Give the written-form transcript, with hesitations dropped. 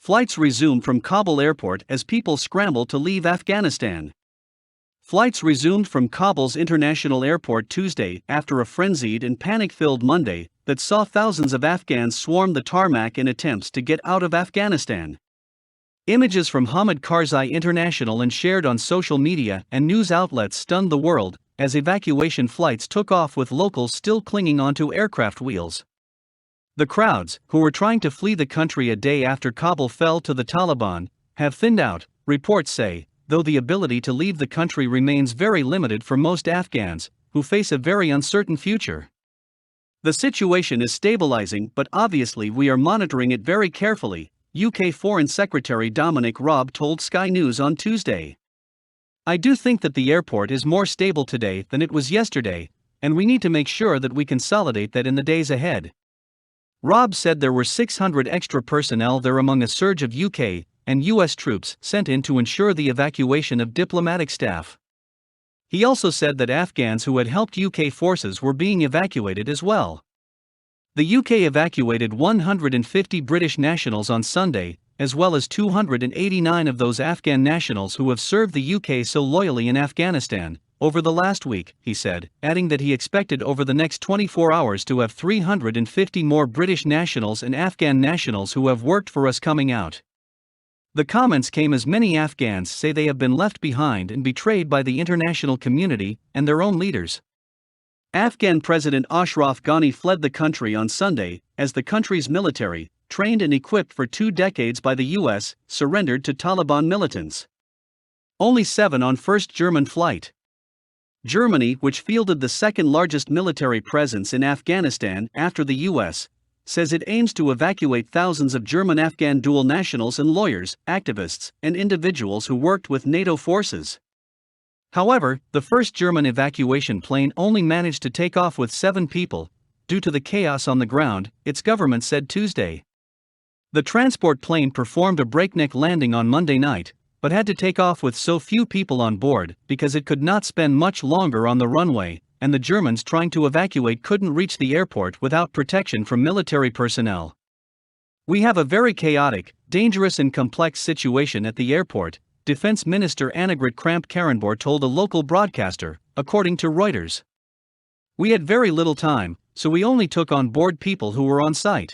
Flights resumed from Kabul airport as people scramble to leave Afghanistan. Flights resumed from Kabul's international airport Tuesday after a frenzied and panic-filled Monday that saw thousands of Afghans swarm the tarmac in attempts to get out of Afghanistan. Images from Hamid Karzai International and shared on social media and news outlets stunned the world as evacuation flights took off with locals still clinging onto aircraft wheels. The crowds, who were trying to flee the country a day after Kabul fell to the Taliban, have thinned out, reports say, though the ability to leave the country remains very limited for most Afghans, who face a very uncertain future. The situation is stabilizing, but obviously we are monitoring it very carefully, UK Foreign Secretary Dominic Raab told Sky News on Tuesday. I do think that the airport is more stable today than it was yesterday, and we need to make sure that we consolidate that in the days ahead. Raab said there were 600 extra personnel there among a surge of UK and US troops sent in to ensure the evacuation of diplomatic staff. He also said that Afghans who had helped UK forces were being evacuated as well. The UK evacuated 150 British nationals on Sunday, as well as 289 of those Afghan nationals who have served the UK so loyally in Afghanistan over the last week, he said, adding that he expected over the next 24 hours to have 350 more British nationals and Afghan nationals who have worked for us coming out. The comments came as many Afghans say they have been left behind and betrayed by the international community and their own leaders. Afghan President Ashraf Ghani fled the country on Sunday as the country's military, trained and equipped for 2 decades by the US, surrendered to Taliban militants. Only 7 on first German flight. Germany, which fielded the second largest military presence in Afghanistan after the US, says it aims to evacuate thousands of German-Afghan dual nationals and lawyers, activists, and individuals who worked with NATO forces. However, the first German evacuation plane only managed to take off with 7 people, due to the chaos on the ground, its government said Tuesday. The transport plane performed a breakneck landing on Monday night, but had to take off with so few people on board because it could not spend much longer on the runway, and the Germans trying to evacuate couldn't reach the airport without protection from military personnel. We have a very chaotic, dangerous and complex situation at the airport, Defense Minister Annegret Kramp-Karrenborg told a local broadcaster, according to Reuters. We had very little time, so we only took on board people who were on site.